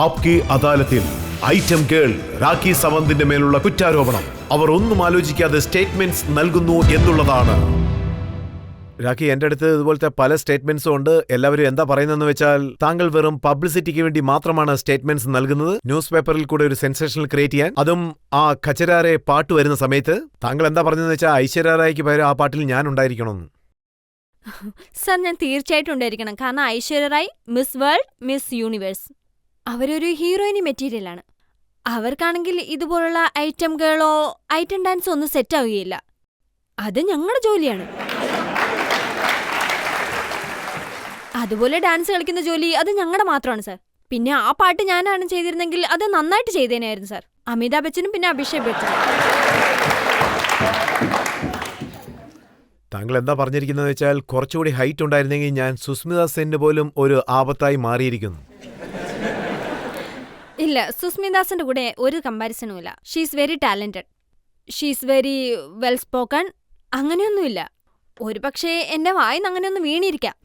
ആപ്കി അദാലത്തിൽ item girl Rakhi സവന്തിന്റെ മേലുള്ള കുറ്റാരോപണം. അവർ ഒന്നും ആലോചിക്കാതെ സ്റ്റേറ്റ്മെന്റ്സ് നൽകുന്നു എന്നുള്ളതാണ്. രാഖി, എന്റെ അടുത്ത് ഇതുപോലത്തെ പല സ്റ്റേറ്റ്മെന്റ്സും ഉണ്ട്. എല്ലാവരും എന്താ പറയുന്നതെന്ന് വെച്ചാൽ, താങ്കൾ വെറും പബ്ലിസിറ്റിക്ക് വേണ്ടി മാത്രമാണ് സ്റ്റേറ്റ്മെന്റ്സ് നൽകുന്നത്, ന്യൂസ് പേപ്പറിൽ കൂടെ ഒരു സെൻസേഷണൽ ക്രിയേറ്റ് ചെയ്യാൻ. അതും ആ ഖച്ചരാറെ പാട്ട് വരുന്ന സമയത്ത് താങ്കൾ എന്താ പറഞ്ഞതെന്ന് വെച്ചാൽ, ഐശ്വര്യ റായ്ക്ക് പകരം ആ പാട്ടിൽ ഞാൻ ഉണ്ടായിരിക്കണം. സർ, ഞാൻ തീർച്ചയായിട്ടും ഉണ്ടായിരിക്കണം. കാരണം Aishwarya Rai miss world, miss universe, അവരൊരു ഹീറോയിനി മെറ്റീരിയലാണ്. അവർക്കാണെങ്കിൽ ഇതുപോലുള്ള ഐറ്റം ഗേളോ ഐറ്റം ഡാൻസോ ഒന്നും സെറ്റ് ആവുകയില്ല. അത് ഞങ്ങളുടെ ജോലിയാണ്. അതുപോലെ ഡാൻസ് കളിക്കുന്ന ജോലി അത് ഞങ്ങളുടെ മാത്രമാണ് സർ. പിന്നെ ആ പാട്ട് ഞാനാണ് ചെയ്തിരുന്നെങ്കിൽ അത് നന്നായിട്ട് ചെയ്തേനായിരുന്നു സർ. അമിതാഭ് ബച്ചനും പിന്നെ അഭിഷേക് ബച്ചനും. താങ്കൾ എന്താ പറഞ്ഞിരിക്കുന്നത് വെച്ചാൽ, കുറച്ചുകൂടി ഹൈറ്റ് ഉണ്ടായിരുന്നെങ്കിൽ ഞാൻ സുസ്മിത സെന്നിന് പോലും ഒരു ആപത്തായി മാറിയിരിക്കുന്നു. ഇല്ല, സുസ്മിതാസിന്റെ കൂടെ ഒരു കമ്പാരിസണും ഇല്ല. She's very talented, she's very well spoken. അങ്ങനെയൊന്നുമില്ല. ഒരു പക്ഷേ എന്റെ വായിന്ന് അങ്ങനെയൊന്നും വീണിരിക്കാം,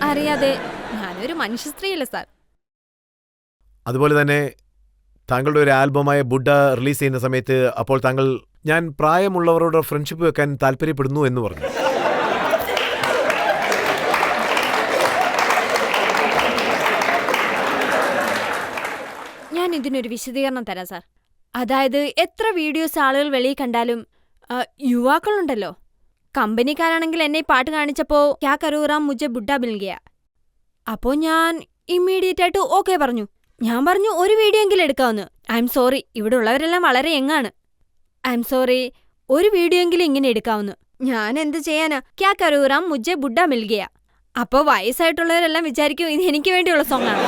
അറിയാതെ. ഞാനൊരു മനുഷ്യ സ്ത്രീയല്ല സാർ. അതുപോലെ തന്നെ താങ്കളുടെ ഒരു ആൽബമായ ബുഡ റിലീസ് ചെയ്യുന്ന സമയത്ത് അപ്പോൾ താങ്കൾ, ഞാൻ പ്രായമുള്ളവരോട് ഫ്രണ്ട്ഷിപ്പ് വെക്കാൻ താല്പര്യപ്പെടുന്നു എന്ന് പറഞ്ഞു. ഞാൻ ഇതിനൊരു വിശദീകരണം തരാം സാർ. അതായത് എത്ര വീഡിയോസ് ആളുകൾ വെളിയിൽ കണ്ടാലും യുവാക്കളുണ്ടല്ലോ, കമ്പനിക്കാരാണെങ്കിൽ എന്നെ പാട്ട് കാണിച്ചപ്പോ ക്യാ കരൂറാം മുझे ബുഡ്ഡ മിൽ ഗയാ. അപ്പോ ഞാൻ ഇമ്മീഡിയറ്റ് ആയിട്ട് ഓക്കെ പറഞ്ഞു. ഞാൻ പറഞ്ഞു ഒരു വീഡിയോ എങ്കിലും എടുക്കാമെന്ന്. ഐ എം സോറി, ഇവിടെ ഉള്ളവരെല്ലാം വളരെ യങ്ങാണ്. ഐ എം സോറി, ഒരു വീഡിയോ എങ്കിലും ഇങ്ങനെ എടുക്കാവുന്നു. ഞാൻ എന്ത് ചെയ്യാനാ, ക്യാ കരൂറാം മുझे ബുഡ്ഡ മിൽ ഗയാ. അപ്പോ വയസ്സായിട്ടുള്ളവരെല്ലാം വിചാരിക്കും ഇത് എനിക്ക് വേണ്ടിയുള്ള സോങ് ആണ്.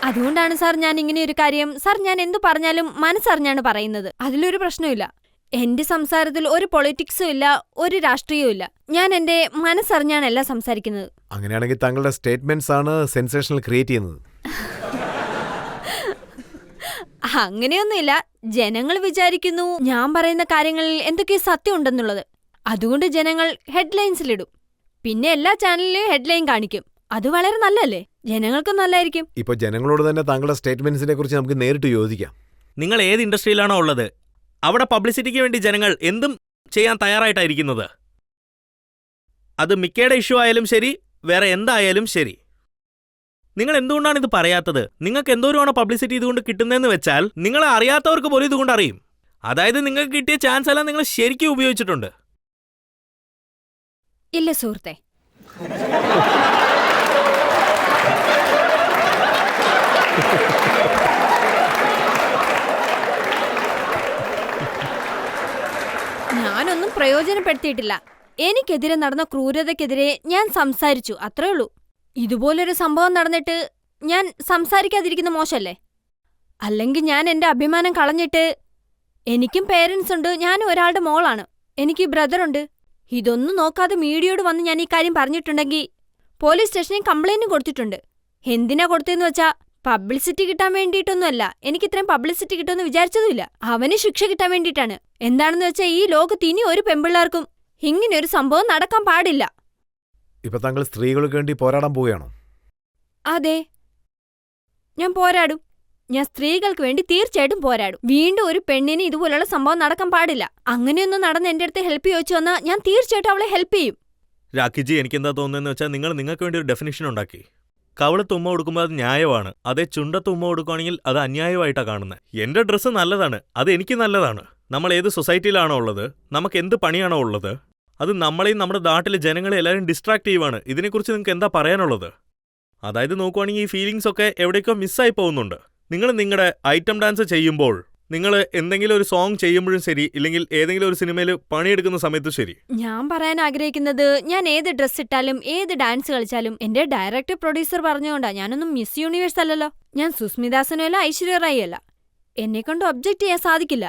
അതുകൊണ്ടാണ് സാർ ഞാൻ ഇങ്ങനെ ഒരു കാര്യം, സാർ ഞാൻ എന്തു പറഞ്ഞാലും മനസ്സറിഞ്ഞാണ് പറയുന്നത്. അതിലൊരു പ്രശ്നമില്ല. എന്റെ സംസാരത്തിൽ ഒരു പൊളിറ്റിക്സും ഇല്ല, ഒരു രാഷ്ട്രീയവും ഇല്ല. ഞാൻ എന്റെ മനസ്സറിഞ്ഞാണ് എല്ലാം സംസാരിക്കുന്നത്. അങ്ങനെയാണെങ്കിൽ താങ്കളുടെ സ്റ്റേറ്റ്മെന്റ്സ് ആണ് സെൻസേഷണൽ ക്രിയേറ്റ് ചെയ്യുന്നത്. അങ്ങനെയൊന്നുമില്ല. ജനങ്ങൾ വിചാരിക്കുന്നു ഞാൻ പറയുന്ന കാര്യങ്ങളിൽ എന്തൊക്കെ സത്യം ഉണ്ടെന്നുള്ളത്. അതുകൊണ്ട് ജനങ്ങൾ ഹെഡ്ലൈൻസിലിടും. പിന്നെ എല്ലാ ചാനലിലും ഹെഡ്ലൈൻ കാണിക്കും. അത് വളരെ നല്ലല്ലേ, ജനങ്ങൾക്കും നല്ലതായിരിക്കും. ഇപ്പൊ ജനങ്ങളോട് തന്നെ താങ്കളുടെ സ്റ്റേറ്റ്മെന്റ്സിനെ കുറിച്ച് നമുക്ക് നേരിട്ട് യോജിക്കാം. നിങ്ങൾ ഏത് ഇൻഡസ്ട്രിയിലാണോ ഉള്ളത്, അവിടെ പബ്ലിസിറ്റിക്ക് വേണ്ടി ജനങ്ങൾ എന്തും ചെയ്യാൻ തയ്യാറായിട്ടായിരിക്കുന്നത്. അത് മിക്കയുടെ ഇഷ്യൂ ആയാലും ശരി, വേറെ എന്തായാലും ശരി. നിങ്ങൾ എന്തുകൊണ്ടാണ് ഇത് പറയാത്തത്? നിങ്ങൾക്ക് എന്തോരമാണ് പബ്ലിസിറ്റി ഇതുകൊണ്ട് കിട്ടുന്നതെന്ന് വെച്ചാൽ നിങ്ങളെ അറിയാത്തവർക്ക് പോലും ഇതുകൊണ്ട് അറിയും. അതായത് നിങ്ങൾക്ക് കിട്ടിയ ചാൻസ് എല്ലാം നിങ്ങൾ ശരിക്കും ഉപയോഗിച്ചിട്ടുണ്ട്. ഇല്ല സുഹൃത്തെ, ഞാനൊന്നും പ്രയോജനപ്പെടുത്തിയിട്ടില്ല. എനിക്കെതിരെ നടന്ന ക്രൂരതയ്ക്കെതിരെ ഞാൻ സംസാരിച്ചു, അത്രേ ഉള്ളൂ. ഇതുപോലൊരു സംഭവം നടന്നിട്ട് ഞാൻ സംസാരിക്കാതിരിക്കുന്ന മോശല്ലേ? അല്ലെങ്കിൽ ഞാൻ എന്റെ അഭിമാനം കളഞ്ഞിട്ട്, എനിക്കും പേരൻസ് ഉണ്ട്, ഞാനും ഒരാളുടെ മോളാണ്, എനിക്ക് ബ്രദറുണ്ട്. ഇതൊന്നും നോക്കാതെ മീഡിയയോട് വന്ന് ഞാൻ ഈ കാര്യം പറഞ്ഞിട്ടുണ്ടെങ്കിൽ പോലീസ് സ്റ്റേഷനിൽ കംപ്ലൈന്റ് കൊടുത്തിട്ടുണ്ട്. എന്തിനാ കൊടുത്തതെന്ന് വെച്ചാ പബ്ലിസിറ്റി കിട്ടാൻ വേണ്ടിയിട്ടൊന്നുമല്ല. എനിക്കിത്രയും പബ്ലിസിറ്റി കിട്ടുമെന്ന് വിചാരിച്ചതുമില്ല. അവന് ശിക്ഷ കിട്ടാൻ വേണ്ടിയിട്ടാണ്. എന്താണെന്ന് വെച്ചാൽ ഈ ലോകത്ത് ഇനി ഒരു പെമ്പിള്ളാർക്കും ഇങ്ങനെയൊരു സംഭവം നടക്കാൻ പാടില്ല. ഇപ്പൊ താങ്കൾ സ്ത്രീകൾക്ക് വേണ്ടി പോരാടാൻ പോവുകയാണോ? അതെ, ഞാൻ പോരാടും. ഞാൻ സ്ത്രീകൾക്ക് വേണ്ടി തീർച്ചയായിട്ടും പോരാടും. വീണ്ടും ഒരു പെണ്ണിന് ഇതുപോലുള്ള സംഭവം നടക്കാൻ പാടില്ല. അങ്ങനെയൊന്നും നടന്ന് എന്റെ അടുത്ത് ഹെൽപ്പ് ചോദിച്ചു വന്നാൽ ഞാൻ തീർച്ചയായിട്ടും അവളെ ഹെൽപ്പ് ചെയ്യും. രാഖിജി, എനിക്കെന്താ തോന്നുന്നതെന്ന് വെച്ചാൽ നിങ്ങൾക്ക് വേണ്ടി ഒരു ഡെഫിനിഷൻ ഉണ്ടാക്കി. കവളത്ത് ഉമ്മ കൊടുക്കുമ്പോൾ അത് ന്യായമാണ്, അതേ ചുണ്ടത്ത് ഉമ്മ കൊടുക്കുകയാണെങ്കിൽ അത് അന്യായമായിട്ടാണ് കാണുന്നത്. എന്റെ ഡ്രസ്സ് നല്ലതാണ്, അത് എനിക്ക് നല്ലതാണ്. നമ്മൾ ഏത് സൊസൈറ്റിയിലാണോ ഉള്ളത്, നമുക്ക് എന്ത് പണിയാണോ ഉള്ളത്, അത് നമ്മളെയും നമ്മുടെ നാട്ടിലെ ജനങ്ങളെ എല്ലാവരും ഡിസ്ട്രാക്ട് ചെയ്യുവാണ്. ഇതിനെക്കുറിച്ച് നിങ്ങൾക്ക് എന്താ പറയാനുള്ളത്? അതായത് നോക്കുവാണെങ്കിൽ ഈ ഫീലിങ്സ് ഒക്കെ എവിടേക്കോ മിസ്സായി പോകുന്നുണ്ട്. നിങ്ങൾ നിങ്ങളുടെ ഐറ്റം ഡാൻസ് ചെയ്യുമ്പോൾ, നിങ്ങൾ എന്തെങ്കിലും ഒരു സോങ് ചെയ്യുമ്പോഴും ശരി, ഇല്ലെങ്കിൽ ഏതെങ്കിലും ഒരു സിനിമയിൽ പണിയെടുക്കുന്ന സമയത്തും ശരി, ഞാൻ പറയാൻ ആഗ്രഹിക്കുന്നത്, ഞാൻ ഏത് ഡ്രസ് ഇട്ടാലും ഏത് ഡാൻസ് കളിച്ചാലും എന്റെ ഡയറക്ടർ പ്രൊഡ്യൂസർ പറഞ്ഞുകൊണ്ടാ. ഞാനൊന്നും മിസ് യൂണിവേഴ്സ് അല്ലല്ലോ, ഞാൻ സുസ്മിതാസനും അല്ല, ഐശ്വര്യ റായി അല്ല. എന്നെക്കൊണ്ട് ഒബ്ജക്റ്റ് ചെയ്യാൻ സാധിക്കില്ല.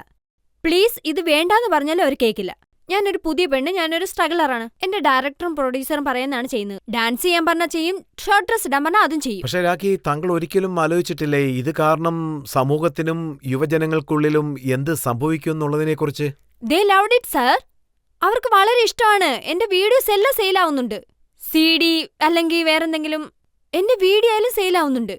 പ്ലീസ്, ഇത് വേണ്ടാന്ന് പറഞ്ഞാലും അവർ കേൾക്കില്ല. ഞാനൊരു പുതിയ പെണ്ണ്, ഞാനൊരു സ്ട്രഗിളറാണ്. എന്റെ ഡയറക്ടറും പ്രൊഡ്യൂസറും പറയുന്നതാണ് ചെയ്യുന്നത്. ഡാൻസ് ചെയ്യാൻ പറഞ്ഞാൽ ചെയ്യും, ഷോർട്ട് ഡ്രസ് ഇടാൻ പറഞ്ഞാൽ അതും ചെയ്യും. പക്ഷേ രാഖി, താങ്കൾ ഒരിക്കലും ആലോചിച്ചിട്ടില്ലേ ഇത് കാരണം സമൂഹത്തിനും യുവജനങ്ങൾക്കുള്ളിലും എന്ത് സംഭവിക്കും എന്നുള്ളതിനെ കുറിച്ച്? They loved it, sir. അവർക്ക് വളരെ ഇഷ്ടമാണ്. എന്റെ വീഡിയോസ് എല്ലാം സെയിലാവുന്നുണ്ട്. CD അല്ലെങ്കിൽ വേറെന്തെങ്കിലും എന്റെ വീഡിയോ ആയാലും സെയിലാവുന്നുണ്ട്.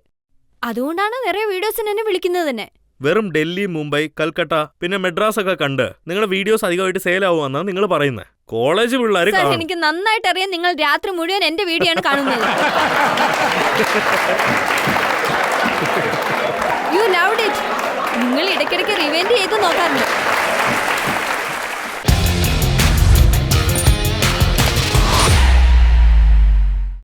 അതുകൊണ്ടാണ് നിറയെ വീഡിയോസിന് എന്നെ വിളിക്കുന്നത് തന്നെ. വെറും ഡൽഹി, മുംബൈ, കൽക്കട്ട പിന്നെ മെഡ്രാസ് ഒക്കെ കണ്ട് നിങ്ങളുടെ വീഡിയോസ് അധികമായിട്ട് സെയിലാവുമെന്നാണ് നിങ്ങൾ പറയുന്നത്. കോളേജ് പിള്ളേർ സർ, എനിക്ക് നന്നായിട്ട് അറിയാം നിങ്ങൾ രാത്രി മുഴുവൻ എന്റെ വീഡിയോ ആണ് കാണുന്നത്. You loved it. നിങ്ങൾ ഇടയ്ക്കിടയ്ക്ക് റിവെൻഡ് ചെയ്ത് നോക്കാറുണ്ട്.